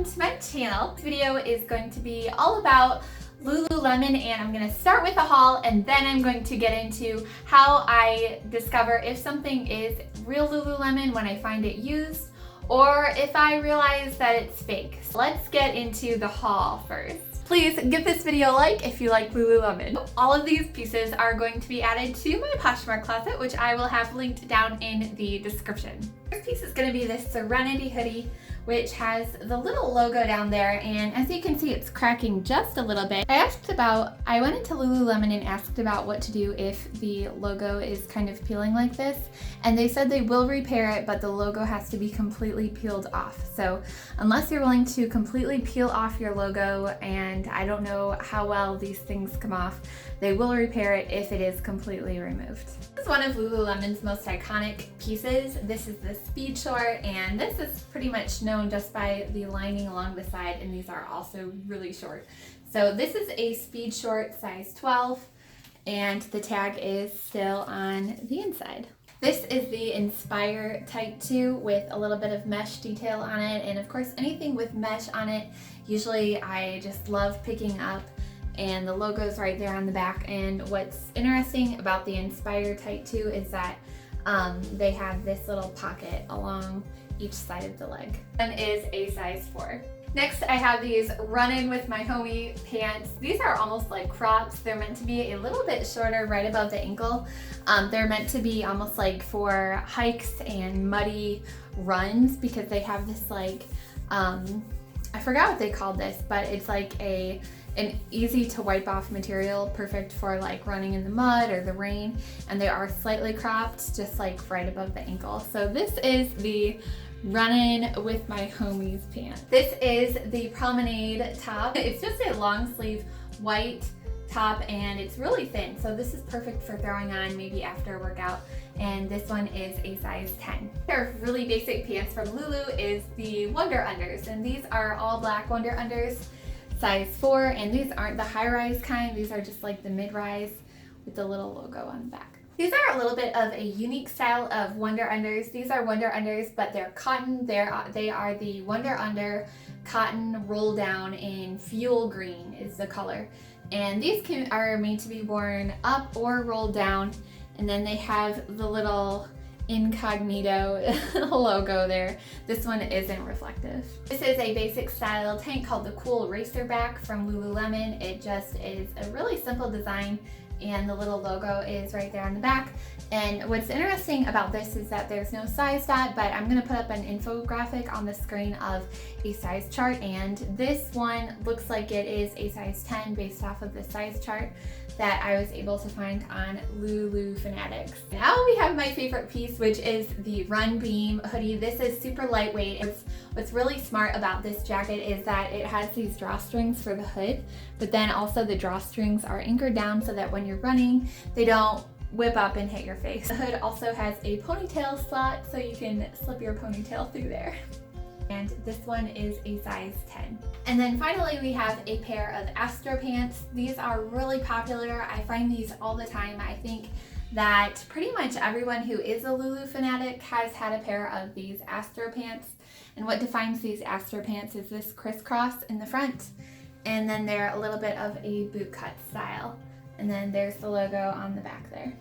welcome to my channel. This video is going to be all about Lululemon, and I'm going to start with a haul and then I'm going to get into how I discover if something is real Lululemon when I find it used or if I realize that it's fake. So let's get into the haul first. Please give this video a like if you like Lululemon. All of these pieces are going to be added to my Poshmark closet, which I will have linked down in the description. First piece is going to be this Serenity Hoodie, which has the little logo down there, and as you can see, it's cracking just a little bit. I went into Lululemon and asked about what to do if the logo is kind of peeling like this, and they said they will repair it, but the logo has to be completely peeled off. So unless you're willing to completely peel off your logo, and I don't know how well these things come off, they will repair it if it is completely removed. This is one of Lululemon's most iconic pieces. This is the speed short, and this is pretty much known just by the lining along the side, and these are also really short. So this is a speed short size 12, and the tag is still on the inside. This is the Inspire Type 2 with a little bit of mesh detail on it, and of course anything with mesh on it, usually I just love picking up, and the logo's right there on the back. And what's interesting about the Inspire Type 2 is that they have this little pocket along each side of the leg. One is a size 4. Next, I have these Run-In With My Homie pants. These are almost like crops. They're meant to be a little bit shorter right above the ankle. They're meant to be almost like for hikes and muddy runs because they have this like, I forgot what they called this, but it's like an easy to wipe off material, perfect for like running in the mud or the rain, and they are slightly cropped, just like right above the ankle. So this is the Run-In With My Homies pant. This is the Promenade top. It's just a long sleeve white top, and it's really thin, so this is perfect for throwing on maybe after a workout, and this one is a size 10. Their really basic pants from Lulu is the Wonder Unders, and these are all black Wonder Unders, size 4, and these aren't the high-rise kind. These are just like the mid-rise with the little logo on the back. These are a little bit of a unique style of Wonder Unders. These are Wonder Unders, but they're cotton. They are the Wonder Under cotton roll down in fuel green is the color. And these are made to be worn up or rolled down, and then they have the little incognito logo there. This one isn't reflective. This is a basic style tank called the Cool Racerback from Lululemon. It just is a really simple design, and the little logo is right there on the back. And what's interesting about this is that there's no size dot, but I'm gonna put up an infographic on the screen of a size chart, and this one looks like it is a size 10 based off of the size chart that I was able to find on Lulu Fanatics. Now we have my favorite piece, which is the Run Beam hoodie. This is super lightweight. What's really smart about this jacket is that it has these drawstrings for the hood, but then also the drawstrings are anchored down so that when you're running, they don't whip up and hit your face. The hood also has a ponytail slot, so you can slip your ponytail through there. And this one is a size 10. And then finally we have a pair of Astro Pants. These are really popular. I find these all the time. I think that pretty much everyone who is a Lulu fanatic has had a pair of these Astro Pants. And what defines these Astro Pants is this crisscross in the front, and then they're a little bit of a boot cut style. And then there's the logo on the back there.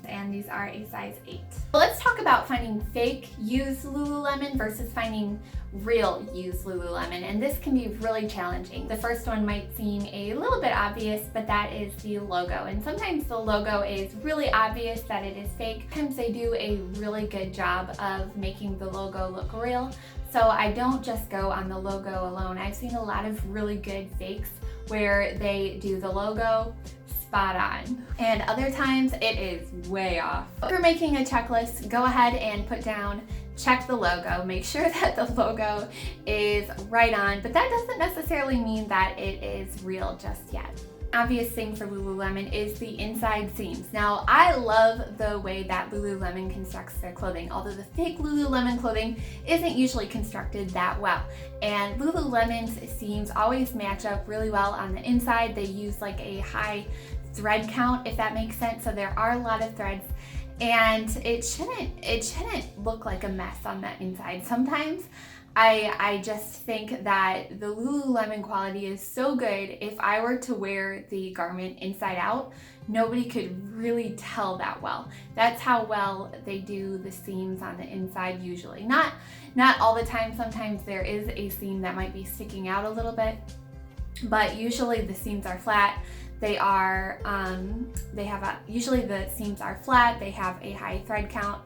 And these are a size 8. Let's talk about finding fake used Lululemon versus finding real used Lululemon, and this can be really challenging. The first one might seem a little bit obvious, but that is the logo, and sometimes the logo is really obvious that it is fake. Sometimes they do a really good job of making the logo look real, so I don't just go on the logo alone. I've seen a lot of really good fakes where they do the logo spot on, and other times it is way off. If you're making a checklist, go ahead and put down check the logo. Make sure that the logo is right on, but that doesn't necessarily mean that it is real just yet. Obvious thing for Lululemon is the inside seams. Now, I love the way that Lululemon constructs their clothing, although the fake Lululemon clothing isn't usually constructed that well. And Lululemon's seams always match up really well on the inside. They use like a high thread count, if that makes sense. So there are a lot of threads, and it shouldn't look like a mess on the inside. Sometimes I just think that the Lululemon quality is so good. If I were to wear the garment inside out, nobody could really tell that well. That's how well they do the seams on the inside usually. Not all the time. Sometimes there is a seam that might be sticking out a little bit, but usually the seams are flat. Usually the seams are flat. They have a high thread count,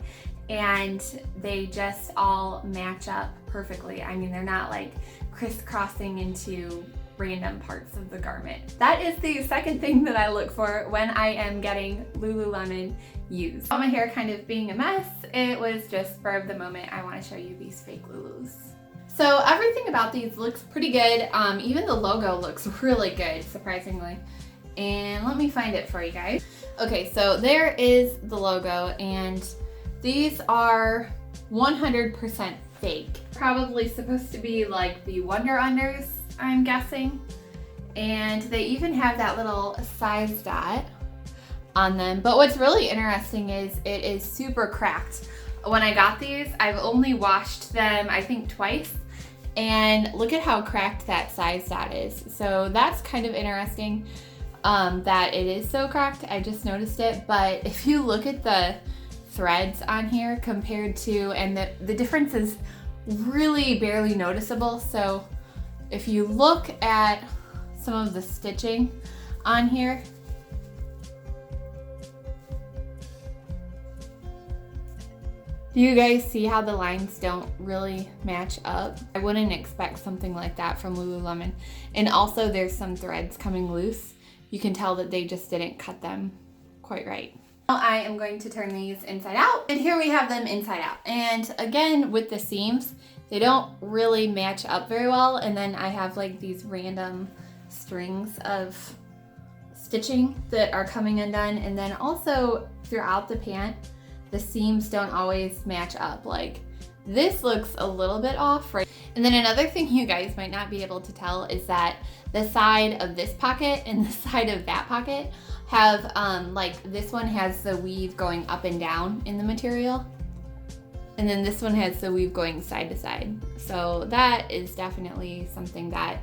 and they just all match up perfectly. I mean, they're not like crisscrossing into random parts of the garment. That is the second thing that I look for when I am getting Lululemon used. My hair kind of being a mess, it was just spur of the moment. I want to show you these fake Lulus. So everything about these looks pretty good. Even the logo looks really good, surprisingly. And let me find it for you guys. Okay, so there is the logo, and these are 100% fake. Probably supposed to be like the Wonder Unders, I'm guessing. And they even have that little size dot on them. But what's really interesting is it is super cracked. When I got these, I've only washed them, I think, twice. And look at how cracked that size dot is. So that's kind of interesting that it is so cracked. I just noticed it. But if you look at the threads on here compared to, and the difference is really barely noticeable. So if you look at some of the stitching on here, do you guys see how the lines don't really match up? I wouldn't expect something like that from Lululemon. And also there's some threads coming loose. You can tell that they just didn't cut them quite right. Now I am going to turn these inside out, and here we have them inside out. And again, with the seams, they don't really match up very well. And then I have like these random strings of stitching that are coming undone. And then also throughout the pant, the seams don't always match up. Like this looks a little bit off, right? And then another thing you guys might not be able to tell is that the side of this pocket and the side of that pocket have like this one has the weave going up and down in the material, and then this one has the weave going side to side. So that is definitely something that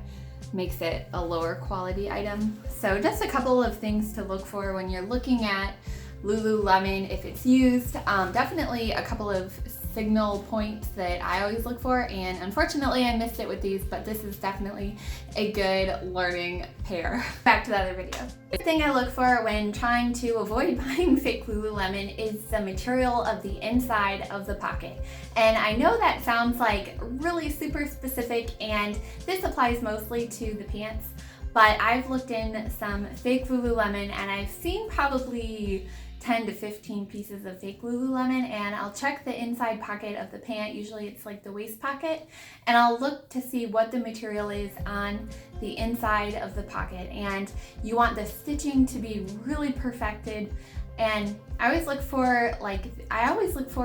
makes it a lower quality item. So just a couple of things to look for when you're looking at Lululemon if it's used. Definitely a couple of signal points that I always look for, and unfortunately I missed it with these, but this is definitely a good learning pair. Back to the other video. The thing I look for when trying to avoid buying fake Lululemon is the material of the inside of the pocket. And I know that sounds like really super specific, and this applies mostly to the pants, but I've looked in some fake Lululemon and I've seen probably 10 to 15 pieces of fake Lululemon, and I'll check the inside pocket of the pant. Usually it's like the waist pocket, and I'll look to see what the material is on the inside of the pocket. And you want the stitching to be really perfected, and I always look for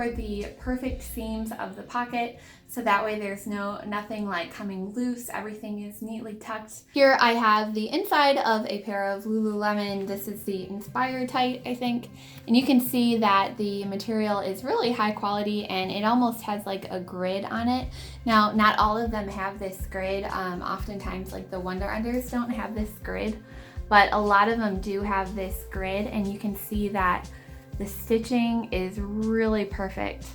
the perfect seams of the pocket, so that way there's nothing like coming loose. Everything is neatly tucked. Here I have the inside of a pair of Lululemon. This is the Inspire Tight, I think. And you can see that the material is really high quality, and it almost has like a grid on it. Now, not all of them have this grid. Oftentimes like the Wonder Unders don't have this grid, but a lot of them do have this grid, and you can see that the stitching is really perfect.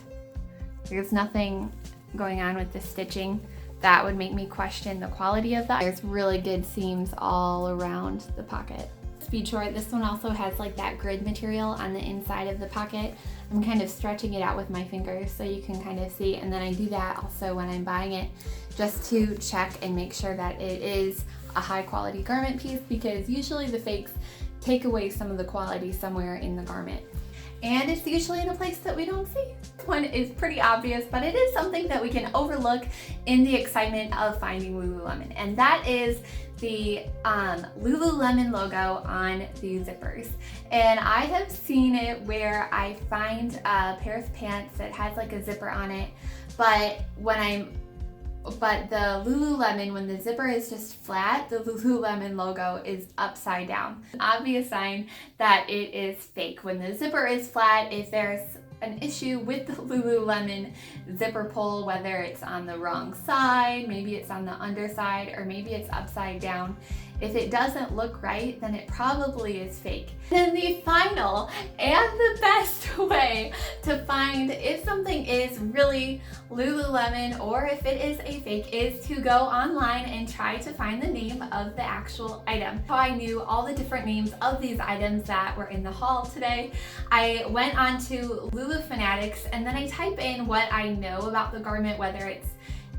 There's nothing going on with the stitching that would make me question the quality of that. There's really good seams all around the pocket. Speed short, this one also has like that grid material on the inside of the pocket. I'm kind of stretching it out with my fingers so you can kind of see, and then I do that also when I'm buying it just to check and make sure that it is a high quality garment piece, because usually the fakes take away some of the quality somewhere in the garment. And it's usually in a place that we don't see. This one is pretty obvious, but it is something that we can overlook in the excitement of finding Lululemon. And that is the Lululemon logo on the zippers. And I have seen it where I find a pair of pants that has like a zipper on it, but the Lululemon, when the zipper is just flat, the Lululemon logo is upside down. An obvious sign that it is fake. When the zipper is flat, if there's an issue with the Lululemon zipper pull, whether it's on the wrong side, maybe it's on the underside, or maybe it's upside down. If it doesn't look right, then it probably is fake. And the final and the best way to find if something is really Lululemon or if it is a fake is to go online and try to find the name of the actual item. So I knew all the different names of these items that were in the haul today. I went on to Lulu Fanatics and then I type in what I know about the garment, whether it's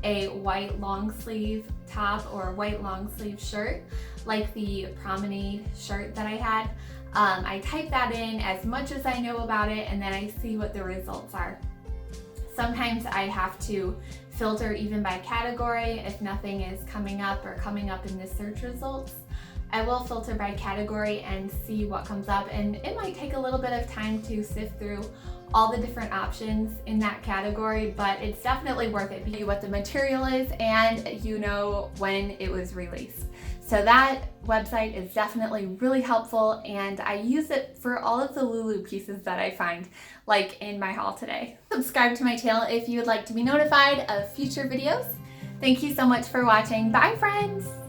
a white long sleeve top or a white long sleeve shirt, like the promenade shirt that I had. I type that in as much as I know about it, and then I see what the results are. Sometimes I have to filter even by category. If nothing is coming up in the search results, I will filter by category and see what comes up, and it might take a little bit of time to sift through all the different options in that category, but it's definitely worth it. You know what the material is and you know when it was released. So that website is definitely really helpful, and I use it for all of the Lulu pieces that I find, like in my haul today. Subscribe to my channel if you would like to be notified of future videos. Thank you so much for watching. Bye, friends!